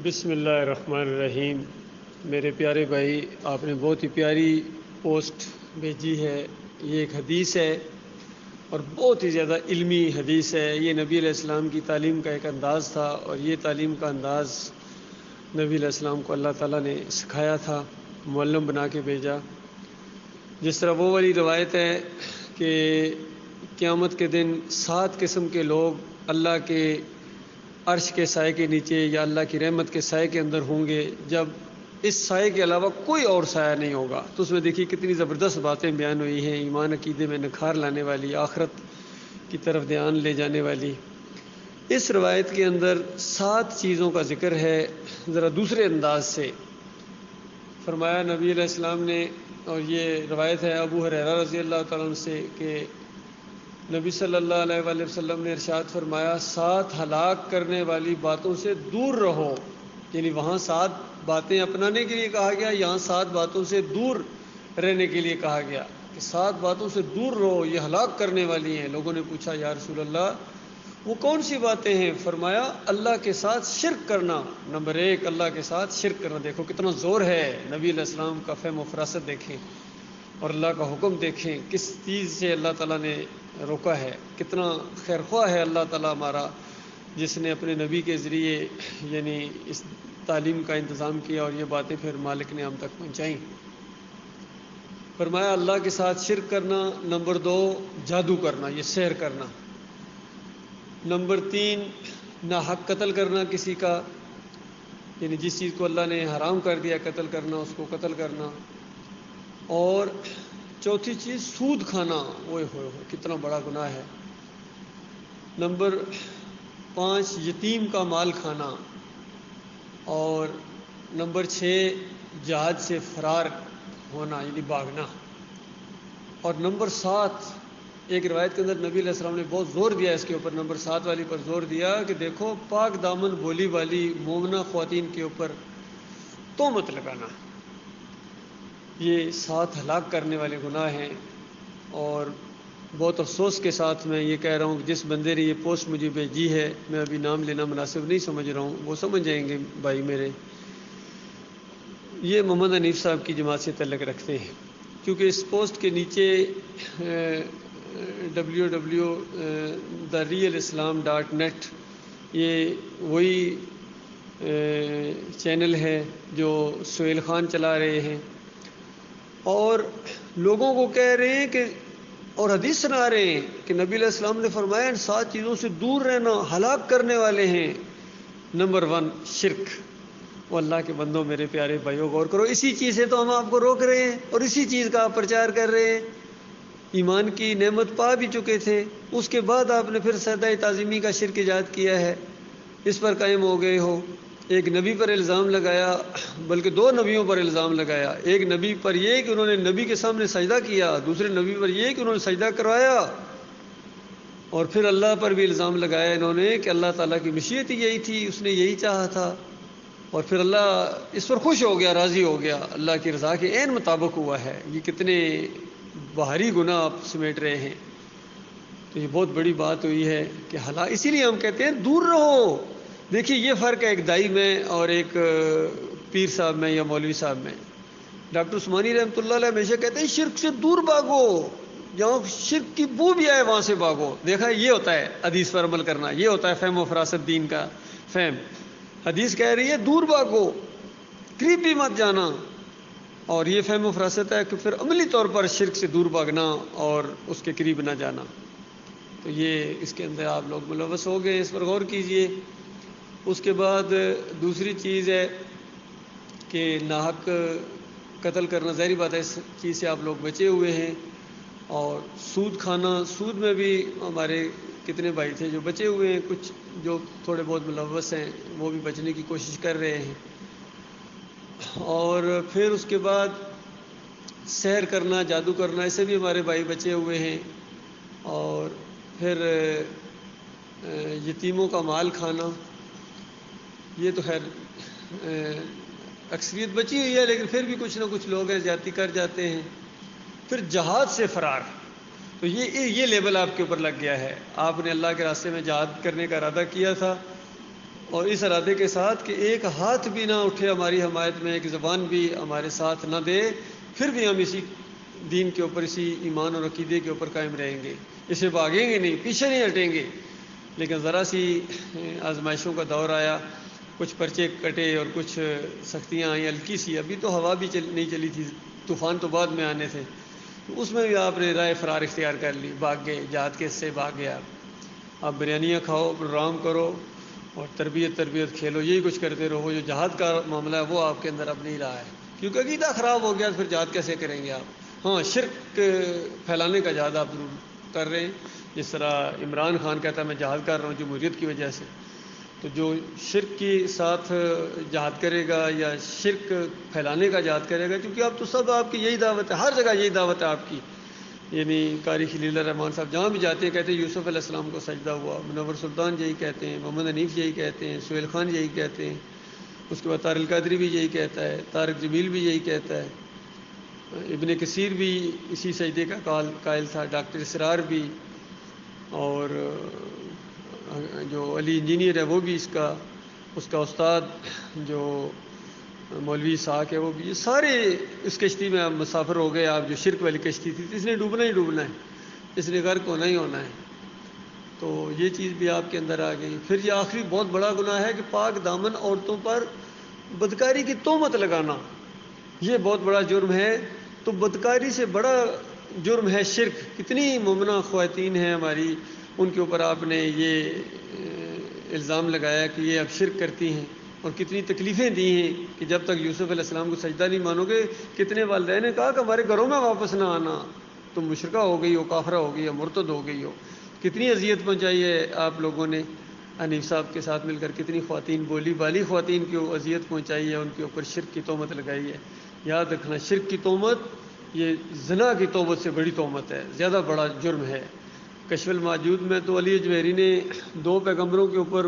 بسم اللہ الرحمن الرحیم۔ میرے پیارے بھائی، آپ نے بہت ہی پیاری پوسٹ بھیجی ہے۔ یہ ایک حدیث ہے اور بہت ہی زیادہ علمی حدیث ہے۔ یہ نبی علیہ السلام کی تعلیم کا ایک انداز تھا، اور یہ تعلیم کا انداز نبی علیہ السلام کو اللہ تعالیٰ نے سکھایا تھا، معلم بنا کے بھیجا۔ جس طرح وہ والی روایت ہے کہ قیامت کے دن 7 قسم کے لوگ اللہ کے عرش کے سائے کے نیچے یا اللہ کی رحمت کے سائے کے اندر ہوں گے، جب اس سائے کے علاوہ کوئی اور سایہ نہیں ہوگا۔ تو اس میں دیکھیے کتنی زبردست باتیں بیان ہوئی ہیں، ایمان عقیدے میں نکھار لانے والی، آخرت کی طرف دھیان لے جانے والی۔ اس روایت کے اندر 7 چیزوں کا ذکر ہے، ذرا دوسرے انداز سے فرمایا نبی علیہ السلام نے، اور یہ روایت ہے ابو ہریرہ رضی اللہ تعالیٰ عنہ سے کہ نبی صلی اللہ علیہ وآلہ وسلم نے ارشاد فرمایا، 7 ہلاک کرنے والی باتوں سے دور رہو۔ یعنی وہاں 7 باتیں اپنانے کے لیے کہا گیا، یہاں 7 باتوں سے دور رہنے کے لیے کہا گیا کہ 7 باتوں سے دور رہو، یہ ہلاک کرنے والی ہیں۔ لوگوں نے پوچھا یا رسول اللہ وہ کون سی باتیں ہیں؟ فرمایا اللہ کے ساتھ شرک کرنا۔ نمبر 1 اللہ کے ساتھ شرک کرنا۔ دیکھو کتنا زور ہے، نبی علیہ السلام کا فہم و فراست دیکھیں اور اللہ کا حکم دیکھیں، کس چیز سے اللہ تعالیٰ نے روکا ہے۔ کتنا خیر خواہ ہے اللہ تعالیٰ ہمارا، جس نے اپنے نبی کے ذریعے یعنی اس تعلیم کا انتظام کیا اور یہ باتیں پھر مالک نے ہم تک پہنچائیں۔ فرمایا اللہ کے ساتھ شرک کرنا۔ نمبر 2 جادو کرنا، یہ سحر کرنا۔ نمبر 3 ناحق قتل کرنا کسی کا، یعنی جس چیز کو اللہ نے حرام کر دیا قتل کرنا، اس کو قتل کرنا۔ اور چوتھی چیز سود کھانا، اوئے ہوئے کتنا بڑا گناہ ہے۔ نمبر 5 یتیم کا مال کھانا۔ اور نمبر 6 جہاد سے فرار ہونا، یعنی بھاگنا۔ اور نمبر 7 ایک روایت کے اندر نبی علیہ السلام نے بہت زور دیا اس کے اوپر، نمبر 7 والی پر زور دیا کہ دیکھو پاک دامن بولی والی مومنہ خواتین کے اوپر تہمت لگانا۔ یہ 7 ہلاک کرنے والے گناہ ہیں۔ اور بہت افسوس کے ساتھ میں یہ کہہ رہا ہوں کہ جس بندے نے یہ پوسٹ مجھے بھیجی ہے، میں ابھی نام لینا مناسب نہیں سمجھ رہا ہوں، وہ سمجھ جائیں گے بھائی میرے، یہ محمد حنیف صاحب کی جماعت سے تعلق رکھتے ہیں، کیونکہ اس پوسٹ کے نیچے www.therealislam.net یہ وہی چینل ہے جو سہیل خان چلا رہے ہیں، اور لوگوں کو کہہ رہے ہیں کہ اور حدیث سنا رہے ہیں کہ نبی علیہ السلام نے فرمایا ان 7 چیزوں سے دور رہنا ہلاک کرنے والے ہیں۔ نمبر 1 شرک۔ وہ اللہ کے بندوں، میرے پیارے بھائیوں غور کرو، اسی چیز سے تو ہم آپ کو روک رہے ہیں اور اسی چیز کا آپ پرچار کر رہے ہیں۔ ایمان کی نعمت پا بھی چکے تھے، اس کے بعد آپ نے پھر سجدہ تعظیمی کا شرک ایجاد کیا ہے، اس پر قائم ہو گئے ہو۔ ایک نبی پر الزام لگایا، بلکہ 2 نبیوں پر الزام لگایا۔ ایک نبی پر یہ کہ انہوں نے نبی کے سامنے سجدہ کیا، دوسرے نبی پر یہ کہ انہوں نے سجدہ کروایا، اور پھر اللہ پر بھی الزام لگایا انہوں نے کہ اللہ تعالیٰ کی مشیت ہی یہی تھی، اس نے یہی چاہا تھا، اور پھر اللہ اس پر خوش ہو گیا، راضی ہو گیا، اللہ کی رضا کے عین مطابق ہوا ہے۔ یہ کتنے بھاری گناہ آپ سمیٹ رہے ہیں۔ تو یہ بہت بڑی بات ہوئی ہے کہ اسی لیے ہم کہتے ہیں دور رہو۔ دیکھیے یہ فرق ہے ایک دائی میں اور ایک پیر صاحب میں یا مولوی صاحب میں۔ ڈاکٹر عثمانی رحمۃ اللہ علیہ ہمیشہ کہتے ہیں شرک سے دور بھاگو، جہاں شرک کی بو بھی آئے وہاں سے بھاگو۔ دیکھا یہ ہوتا ہے حدیث پر عمل کرنا، یہ ہوتا ہے فہم و فراست دین کا فہم۔ حدیث کہہ رہی ہے دور بھاگو، قریب بھی مت جانا، اور یہ فہم و فراست ہے کہ پھر عملی طور پر شرک سے دور بھاگنا اور اس کے قریب نہ جانا۔ تو یہ اس کے اندر آپ لوگ ملوث ہو گئے، اس پر غور کیجئے۔ اس کے بعد دوسری چیز ہے کہ ناحق قتل کرنا، ظاہری بات ہے اس چیز سے آپ لوگ بچے ہوئے ہیں۔ اور سود کھانا، سود میں بھی ہمارے کتنے بھائی تھے جو بچے ہوئے ہیں، کچھ جو تھوڑے بہت ملوث ہیں وہ بھی بچنے کی کوشش کر رہے ہیں۔ اور پھر اس کے بعد سحر کرنا، جادو کرنا، اسے بھی ہمارے بھائی بچے ہوئے ہیں۔ اور پھر یتیموں کا مال کھانا، یہ تو خیر اکثریت بچی ہوئی ہے، لیکن پھر بھی کچھ نہ کچھ لوگ ہیں زیادتی کر جاتے ہیں۔ پھر جہاد سے فرار، تو یہ لیبل آپ کے اوپر لگ گیا ہے۔ آپ نے اللہ کے راستے میں جہاد کرنے کا ارادہ کیا تھا، اور اس ارادے کے ساتھ کہ ایک ہاتھ بھی نہ اٹھے ہماری حمایت میں، ایک زبان بھی ہمارے ساتھ نہ دے، پھر بھی ہم اسی دین کے اوپر، اسی ایمان اور عقیدے کے اوپر قائم رہیں گے، اسے بھاگیں گے نہیں، پیچھے نہیں ہٹیں گے۔ لیکن ذرا سی آزمائشوں کا دور آیا، کچھ پرچے کٹے اور کچھ سختیاں آئیں ہلکی سی، ابھی تو ہوا بھی نہیں چلی تھی، طوفان تو بعد میں آنے تھے، تو اس میں بھی آپ نے رائے فرار اختیار کر لی، بھاگ گئے، جہاد کے حصے بھاگ گیا۔ آپ بریانیاں کھاؤ، پروگرام کرو اور تربیت کھیلو، یہی کچھ کرتے رہو۔ جو جہاد کا معاملہ ہے وہ آپ کے اندر اب نہیں رہا ہے، کیونکہ عقیدہ خراب ہو گیا، پھر جہاد کیسے کریں گے آپ؟ ہاں، شرک پھیلانے کا جہاد آپ ضرور کر رہے ہیں، جس طرح عمران خان کہتا ہے میں جہاد کر رہا ہوں جمہوریت کی وجہ سے۔ تو جو شرک کے ساتھ جہاد کرے گا یا شرک پھیلانے کا جہاد کرے گا، کیونکہ اب تو سب آپ کی یہی دعوت ہے، ہر جگہ یہی دعوت ہے آپ کی، یعنی قاری خلیل الرحمان صاحب جہاں بھی جاتے ہیں کہتے ہیں یوسف علیہ السلام کو سجدہ ہوا، منور سلطان یہی کہتے ہیں، محمد حنیف یہی کہتے ہیں، سہیل خان یہی کہتے ہیں، اس کے بعد طارق القادری بھی یہی کہتا ہے، طارق جمیل بھی یہی کہتا ہے، ابن کثیر بھی اسی سجدے کا قائل تھا، ڈاکٹر اسرار بھی، اور جو علی انجینئر ہے وہ بھی اس کا استاد جو مولوی اسحاق ہے وہ بھی، یہ سارے اس کشتی میں آپ مسافر ہو گئے، آپ جو شرک والی کشتی تھی اس نے ڈوبنا ہی ڈوبنا ہے، اس نے غرق ہونا ہی ہونا ہے۔ تو یہ چیز بھی آپ کے اندر آ گئی۔ پھر یہ آخری بہت بڑا گناہ ہے کہ پاک دامن عورتوں پر بدکاری کی تہمت لگانا، یہ بہت بڑا جرم ہے۔ تو بدکاری سے بڑا جرم ہے شرک۔ کتنی مومنہ خواتین ہیں ہماری، ان کے اوپر آپ نے یہ الزام لگایا کہ یہ اب شرک کرتی ہیں، اور کتنی تکلیفیں دی ہیں کہ جب تک یوسف علیہ السلام کو سجدہ نہیں مانو گے۔ کتنے والدین نے کہا کہ ہمارے گھروں میں واپس نہ آنا، تم مشرکہ ہو گئی ہو، کافرہ ہو گئی ہو، مرتد ہو گئی ہو۔ کتنی اذیت پہنچائی ہے آپ لوگوں نے حنیف صاحب کے ساتھ مل کر، کتنی خواتین بولی بالی خواتین کو اذیت پہنچائی ہے، ان کے اوپر شرک کی تہمت لگائی ہے۔ یاد رکھنا، شرک کی تہمت یہ زنا کی تہمت سے بڑی تہمت ہے، زیادہ بڑا جرم ہے۔ کشف الموجود میں تو علی اجمیری نے 2 پیغمبروں کے اوپر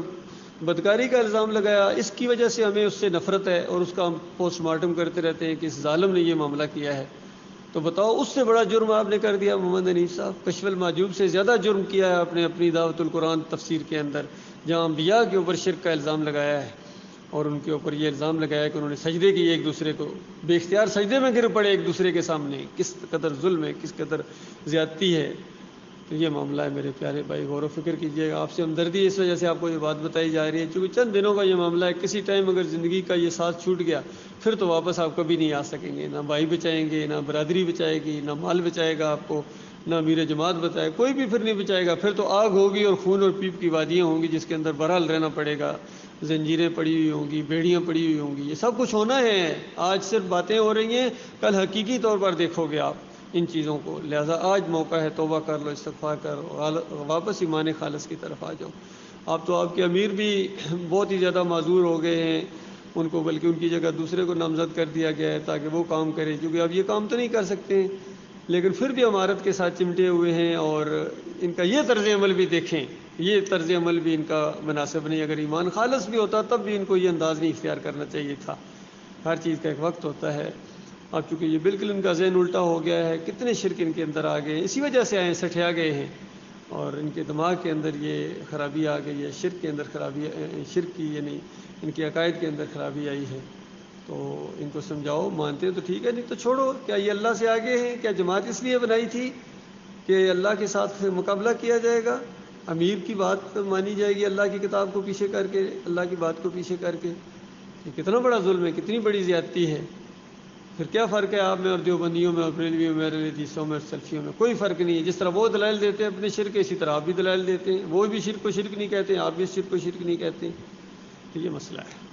بدکاری کا الزام لگایا، اس کی وجہ سے ہمیں اس سے نفرت ہے، اور اس کا ہم پوسٹ مارٹم کرتے رہتے ہیں کہ اس ظالم نے یہ معاملہ کیا ہے۔ تو بتاؤ، اس سے بڑا جرم آپ نے کر دیا محمد حنیف صاحب۔ کشف المحجوب سے زیادہ جرم کیا ہے آپ نے اپنی دعوت القرآن تفسیر کے اندر، جہاں انبیاء کے اوپر شرک کا الزام لگایا ہے، اور ان کے اوپر یہ الزام لگایا کہ انہوں نے سجدے کیے ایک دوسرے کو، بے اختیار سجدے میں گر پڑے ایک دوسرے کے سامنے۔ کس قدر ظلم ہے، کس قدر زیادتی ہے۔ تو یہ معاملہ ہے میرے پیارے بھائی، غور و فکر کیجیے گا۔ آپ سے ہمدردی اس وجہ سے آپ کو یہ بات بتائی جا رہی ہے، چونکہ چند دنوں کا یہ معاملہ ہے، کسی ٹائم اگر زندگی کا یہ ساتھ چھوٹ گیا پھر تو واپس آپ کبھی نہیں آ سکیں گے، نہ بھائی بچائیں گے، نہ برادری بچائے گی، نہ مال بچائے گا آپ کو، نہ امیر جماعت بچائے، کوئی بھی پھر نہیں بچائے گا۔ پھر تو آگ ہوگی اور خون اور پیپ کی وادیاں ہوں گی جس کے اندر بہرحال رہنا پڑے گا، زنجیریں پڑی ہوئی ہوں گی، بیڑیاں پڑی ہوئی ہوں گی، یہ سب کچھ ہونا ہے۔ آج صرف باتیں ہو رہی ہیں، کل حقیقی طور پر دیکھو گے آپ ان چیزوں کو۔ لہذا آج موقع ہے، توبہ کر لو، استغفار کرو، واپس ایمان خالص کی طرف آ جاؤ۔ آپ تو آپ کے امیر بھی بہت ہی زیادہ معذور ہو گئے ہیں، ان کو بلکہ ان کی جگہ دوسرے کو نامزد کر دیا گیا ہے تاکہ وہ کام کرے، کیونکہ اب یہ کام تو نہیں کر سکتے ہیں، لیکن پھر بھی امارت کے ساتھ چمٹے ہوئے ہیں۔ اور ان کا یہ طرز عمل بھی دیکھیں، یہ طرز عمل بھی ان کا مناسب نہیں۔ اگر ایمان خالص بھی ہوتا تب بھی ان کو یہ انداز نہیں اختیار کرنا چاہیے تھا۔ ہر چیز کا ایک وقت ہوتا ہے۔ اب چونکہ یہ بالکل ان کا ذہن الٹا ہو گیا ہے، کتنے شرک ان کے اندر آ گئے ہیں، اسی وجہ سے آئے سٹھیا گئے ہیں، اور ان کے دماغ کے اندر یہ خرابی آ گئی ہے، شرک کے اندر خرابی، شرک کی یعنی ان کے عقائد کے اندر خرابی آئی ہے۔ تو ان کو سمجھاؤ، مانتے ہیں تو ٹھیک ہے، نہیں تو چھوڑو۔ کیا یہ اللہ سے آگے ہیں؟ کیا جماعت اس لیے بنائی تھی کہ اللہ کے ساتھ مقابلہ کیا جائے گا؟ امیر کی بات مانی جائے گی اللہ کی کتاب کو پیچھے کر کے، اللہ کی بات کو پیچھے کر کے؟ یہ کتنا بڑا ظلم ہے، کتنی بڑی زیادتی ہے۔ پھر کیا فرق ہے آپ میں اور دیوبندیوں میں اور بریلویوں میں اور حدیثوں میں اور سلفیوں میں؟ کوئی فرق نہیں ہے۔ جس طرح وہ دلائل دیتے ہیں اپنے شرک، اسی طرح آپ بھی دلائل دیتے ہیں۔ وہ بھی شرک کو شرک نہیں کہتے ہیں، آپ بھی شرک کو شرک نہیں کہتے ہیں۔ تو یہ مسئلہ ہے۔